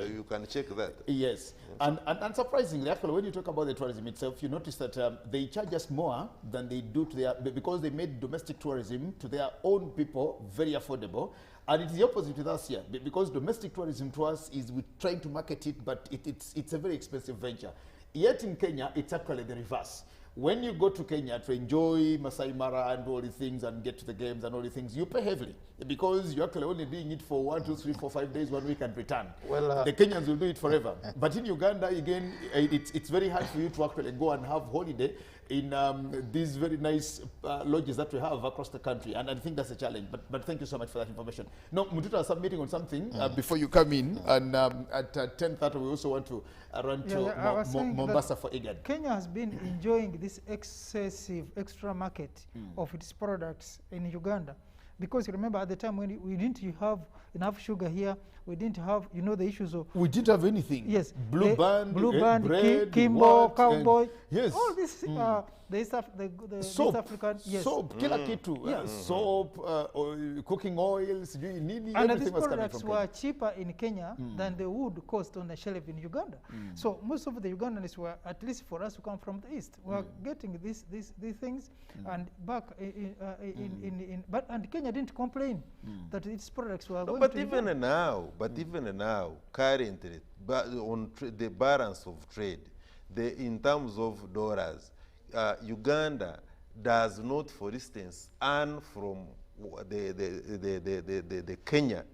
C: You can check that.
A: Yes. And surprisingly, actually, when you talk about the tourism itself, you notice that they charge us more than they do to their, because they made domestic tourism to their own people very affordable. And it's the opposite with us here, because domestic tourism to us is we're trying to market it, but it's a very expensive venture. Yet in Kenya, it's actually the reverse. When you go to Kenya to enjoy Masai Mara and all these things and get to the games and all these things, you pay heavily because you're actually only doing it for 1, 2, 3, 4, 5 days, 1 week and return. Well, the Kenyans will do it forever. But in Uganda, again, it's very hard for you to actually go and have holiday in these very nice lodges that we have across the country. And I think that's a challenge. But thank you so much for that information. Now, Mututa is submitting on something before you come in. And at 10:30, we also want to run to Mombasa for IGAD.
B: Kenya has been enjoying this excessive extra market of its products in Uganda. Because remember, at the time when we didn't have enough sugar here, we didn't have, the issues of...
A: We didn't have anything.
B: Yes.
A: Blue Band,
B: bread, Kimbo, Cowboy.
A: Yes.
B: All this, the East African... Yes.
A: Soap, kila kitu. Soap, cooking oils, nini,
B: and these products were cheaper in Kenya than they would cost on the shelf in Uganda. So most of the Ugandans were, at least for us who come from the East, were getting these things and back and Kenya didn't complain that its products were going to
C: even now, currently, on the balance of trade, in terms of dollars, Uganda does not, for instance, earn from the Kenya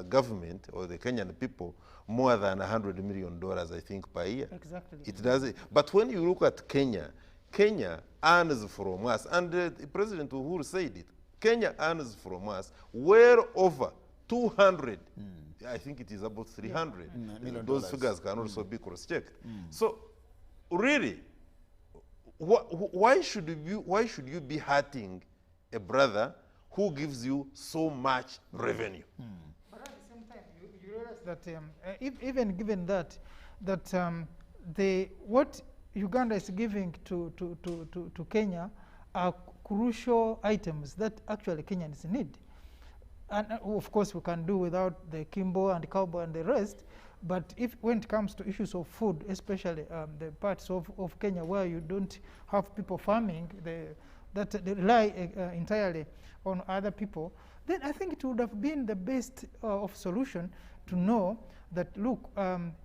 C: government or the Kenyan people more than $100 million, I think, per year.
B: Exactly.
C: It does. But when you look at Kenya, Kenya earns from us, and President Uhuru said it, Kenya earns from us well over 200, I think it is about 300. Those figures can also be cross-checked. So, really, why should you be hurting a brother who gives you so much revenue?
B: But at the same time, you realize that even given that what Uganda is giving to Kenya are crucial items that actually Kenyans need. And of course, we can do without the Kimbo and Cowboy and the rest. But when it comes to issues of food, especially the parts of Kenya where you don't have people farming, that they rely entirely on other people, then I think it would have been the best of solution to know that, look,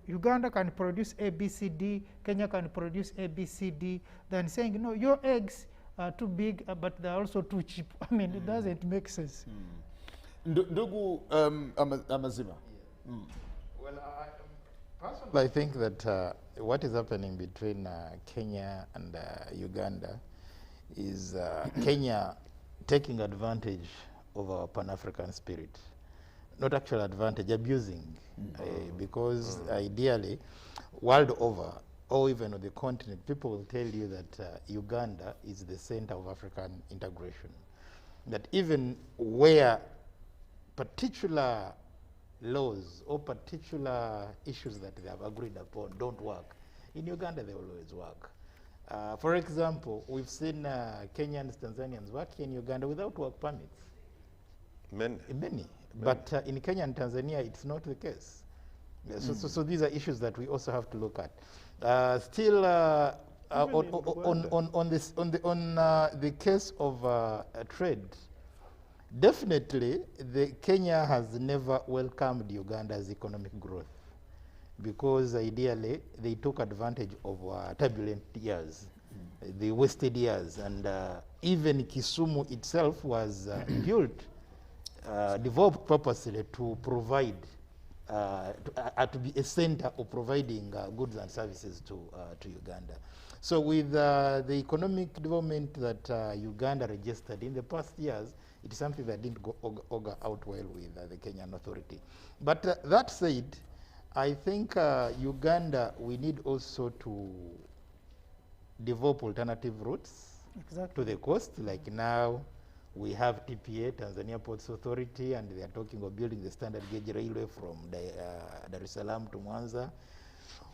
B: Uganda can produce A, B, C, D, Kenya can produce A, B, C, D, than saying, no, your eggs are too big, but they're also too cheap. I mean, it doesn't make sense.
A: Ndugu Amazima,
D: I think that what is happening between Kenya and Uganda is Kenya taking advantage of our Pan-African spirit. Not actual advantage, abusing. Because ideally, world over, or even on the continent, people will tell you that Uganda is the center of African integration. That even where particular laws or particular issues that they have agreed upon don't work, in Uganda they always work. For example, we've seen Kenyans, Tanzanians working in Uganda without work permits. Many. But in Kenya and Tanzania, it's not the case. Yeah, so these are issues that we also have to look at. Still, on the case of trade, definitely, Kenya has never welcomed Uganda's economic growth because ideally they took advantage of turbulent years, the wasted years, and even Kisumu itself was built, developed purposely to provide, to be a center of providing goods and services to Uganda. So with the economic development that Uganda registered in the past years, it's something that didn't go augur out well with the Kenyan authority. But that said, I think Uganda, we need also to develop alternative routes to the coast. Like now, we have TPA, Tanzania Ports Authority, and they are talking of building the standard gauge railway from Dar es Salaam to Mwanza.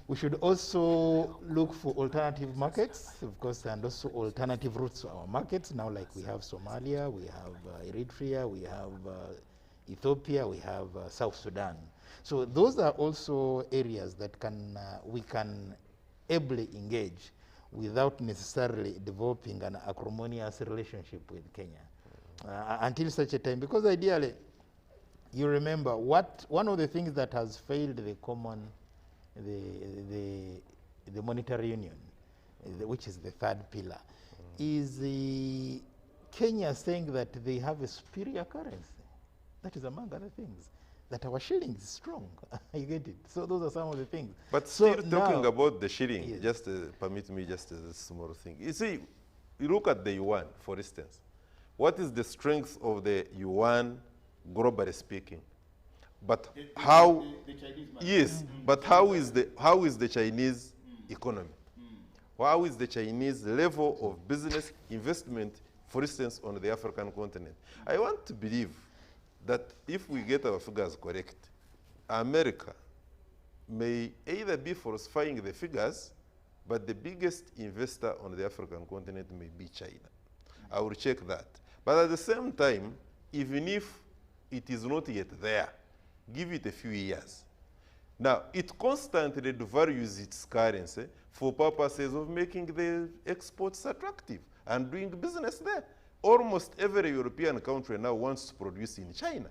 D: We should also look for alternative markets, of course, and also alternative routes to our markets. Now, like we have Somalia, we have Eritrea, we have Ethiopia, we have South Sudan. So those are also areas that we can ably engage without necessarily developing an acrimonious relationship with Kenya until such a time. Because ideally, you remember one of the things that has failed the monetary union, which is the third pillar, is Kenya saying that they have a superior currency. That is among other things, that our shilling is strong. You get it? So those are some of the things.
C: But still talking about the shilling, yes. Just permit me just a small thing. You see, you look at the yuan, for instance. What is the strength of the yuan, globally speaking? But how? The Chinese market. Yes, but how is the Chinese economy? How is the Chinese level of business investment, for instance, on the African continent? I want to believe that if we get our figures correct, America may either be falsifying the figures, but the biggest investor on the African continent may be China. I will check that. But at the same time, even if it is not yet there, give it a few years. Now, it constantly devalues its currency for purposes of making the exports attractive and doing business there. Almost every European country now wants to produce in China.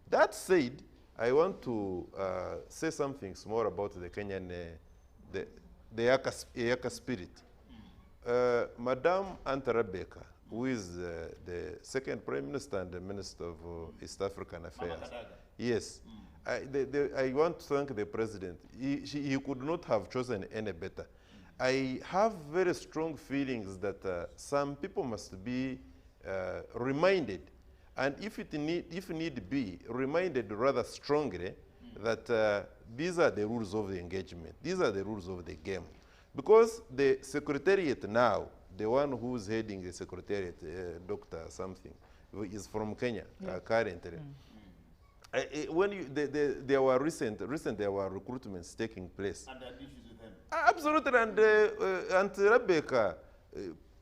C: That said, I want to say something more about the Kenyan, the Yaka spirit. Madame Anta Rebecca, who is the second Prime Minister and the Minister of East African Affairs. Yes. I want to thank the President. He could not have chosen any better. I have very strong feelings that some people must be reminded, and if need be, reminded rather strongly that these are the rules of the engagement. These are the rules of the game. Because the Secretariat now, the one who's heading the Secretariat, Dr. something, is from Kenya currently. When there were recent there were recruitments taking place. And there are issues with them. Absolutely, and Rebecca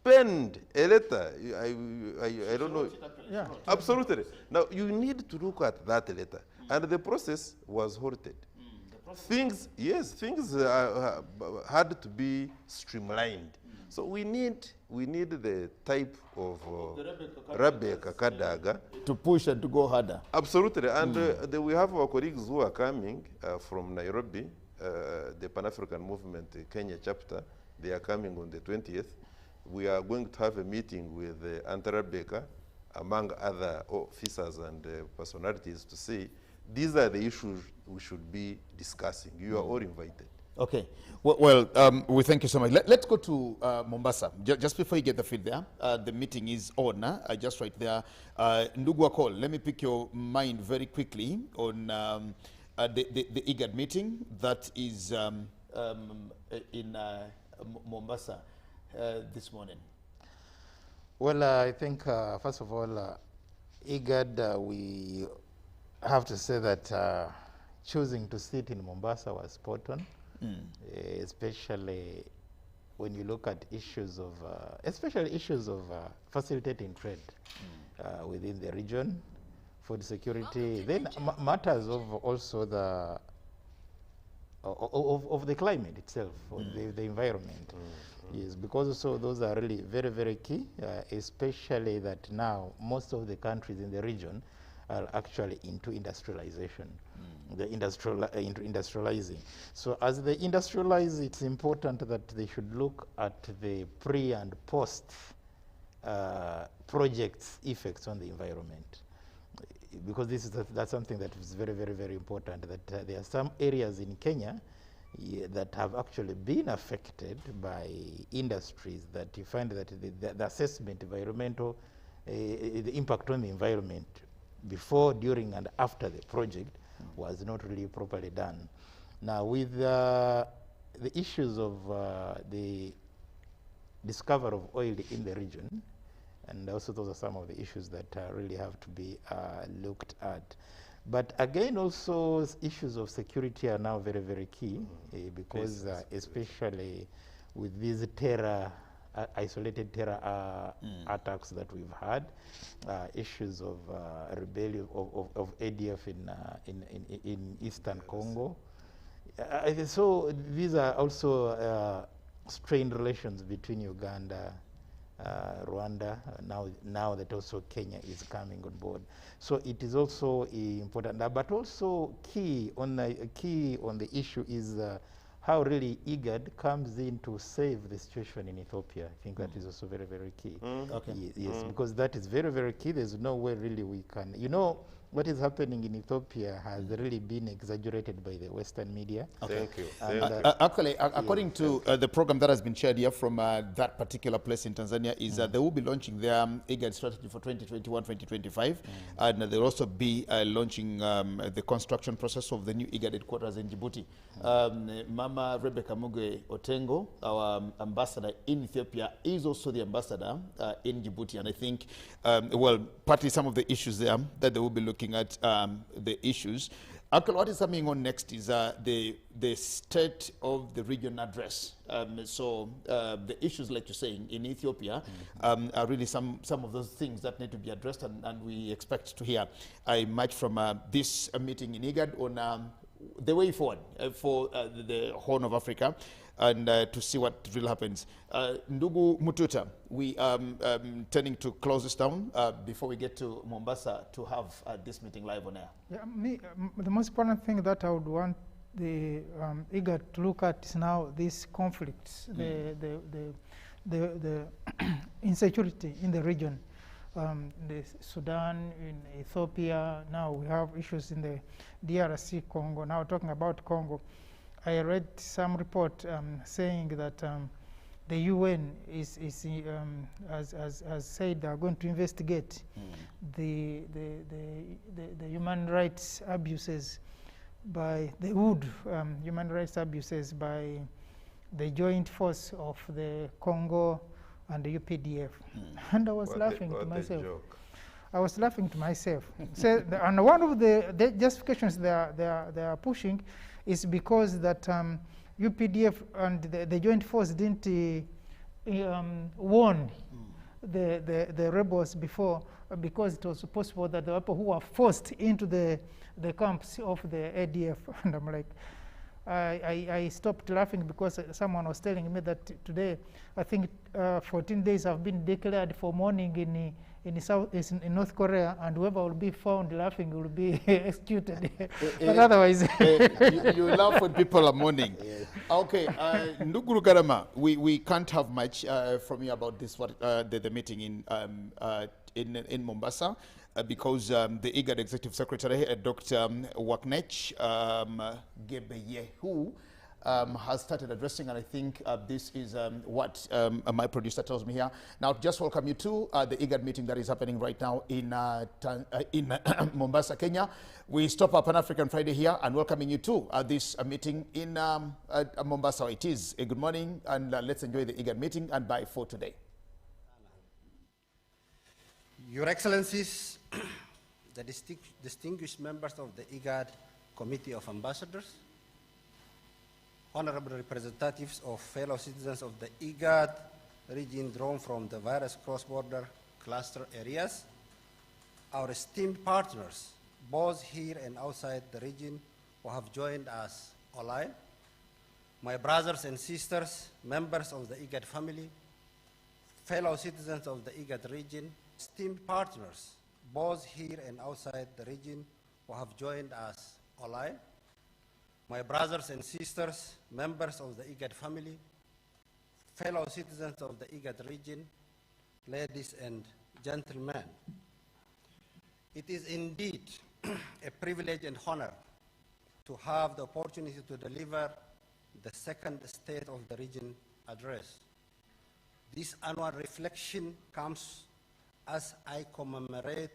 C: penned a letter. I don't know. Yeah. Absolutely. Now you need to look at that letter, and the process was halted. Things had to be streamlined. So we need the type of Rebecca Kadaga
A: to push and to go harder.
C: Absolutely, and we have our colleagues who are coming from Nairobi, the Pan-African Movement Kenya chapter. They are coming on the 20th. We are going to have a meeting with Anta Rebecca, among other officers and personalities, to see these are the issues we should be discussing. You are all invited.
A: Okay. Well, we thank you so much. Let's go to Mombasa. Just before you get the feed there, the meeting is on. Just right there. Ndugu Akol, let me pick your mind very quickly on the IGAD meeting that is in Mombasa this morning.
D: Well, I think, first of all, IGAD, we have to say that choosing to sit in Mombasa was spot on, especially when you look at issues of, especially issues of facilitating trade within the region, food security, then matters of also the of the climate itself, the environment. Yes, because also those are really very, very key, especially that now most of the countries in the region are actually into industrialization, industrializing. So as they industrialize, it's important that they should look at the pre and post projects effects on the environment. Because this is that's something that is very, very, very important, that there are some areas in Kenya that have actually been affected by industries that you find that the assessment, environmental, the impact on the environment before, during, and after the project was not really properly done. Now, with the issues of the discovery of oil in the region, and also those are some of the issues that really have to be looked at. But again, also issues of security are now very, very key, because especially with these isolated terror attacks that we've had, issues of rebellion of ADF in Eastern Congo. So these are also strained relations between Uganda, Rwanda, now that also Kenya is coming on board. So it is also important, but also key on the issue is how really IGAD comes in to save the situation in Ethiopia. I think that is also very, very key.
A: Okay.
D: Yes, because that is very, very key. There's no way really we can, what is happening in Ethiopia has really been exaggerated by the Western media.
C: Okay. Thank you.
A: Actually, according to the program that has been shared here from that particular place in Tanzania, is they will be launching their IGAD strategy for 2021-2025, and they'll also be launching the construction process of the new IGAD headquarters in Djibouti. Mama Rebecca Muge Otengo, our ambassador in Ethiopia, is also the ambassador in Djibouti, and I think, well, partly some of the issues there that they will be looking at the issues. Uncle, what is coming on next is the state of the region address. So the issues, like you're saying, in Ethiopia are really some of those things that need to be addressed, and we expect to hear much from this meeting in IGAD on the way forward for the Horn of Africa, and to see what really happens. Ndugu Mututa, we are tending to close this down before we get to Mombasa to have this meeting live on air.
B: Yeah, the most important thing that I would want the IGAD to look at is now these conflicts, the insecurity in the region. The Sudan, in Ethiopia, now we have issues in the DRC Congo. Now talking about Congo, I read some report saying that the UN has said they are going to investigate the human rights abuses by the human rights abuses by the joint force of the Congo and the UPDF. And I was laughing to myself. I was laughing to myself. So, and one of the justifications they are pushing is because that UPDF and the joint force didn't warn the rebels before, because it was possible that the people who were forced into the camps of the ADF. And I'm like, I stopped laughing because someone was telling me that today, I think 14 days have been declared for mourning in North Korea, and whoever will be found laughing will be executed. But otherwise,
A: you laugh when people are mourning. Yes. Okay, Nduguru Garama, we can't have much from you about this. The meeting in Mombasa. because the IGAD Executive Secretary, Dr. Waknech Gebeyehu, has started addressing, and I think this is what my producer tells me here. Now, just welcome you to the IGAD meeting that is happening right now in Mombasa, Kenya. We stop our Pan-African Friday here and welcoming you to this meeting in Mombasa. It is a good morning, and let's enjoy the IGAD meeting, and bye for today.
E: Your Excellencies, the distinguished members of the IGAD Committee of Ambassadors, honorable representatives of fellow citizens of the IGAD region drawn from the various cross-border cluster areas, our esteemed partners, both here and outside the region, who have joined us online, my brothers and sisters, members of the IGAD family, fellow citizens of the IGAD region, esteemed partners, both here and outside the region, who have joined us online, my brothers and sisters, members of the IGAD family, fellow citizens of the IGAD region, ladies and gentlemen. It is indeed a privilege and honor to have the opportunity to deliver the second State of the Region address. This annual reflection comes as I commemorate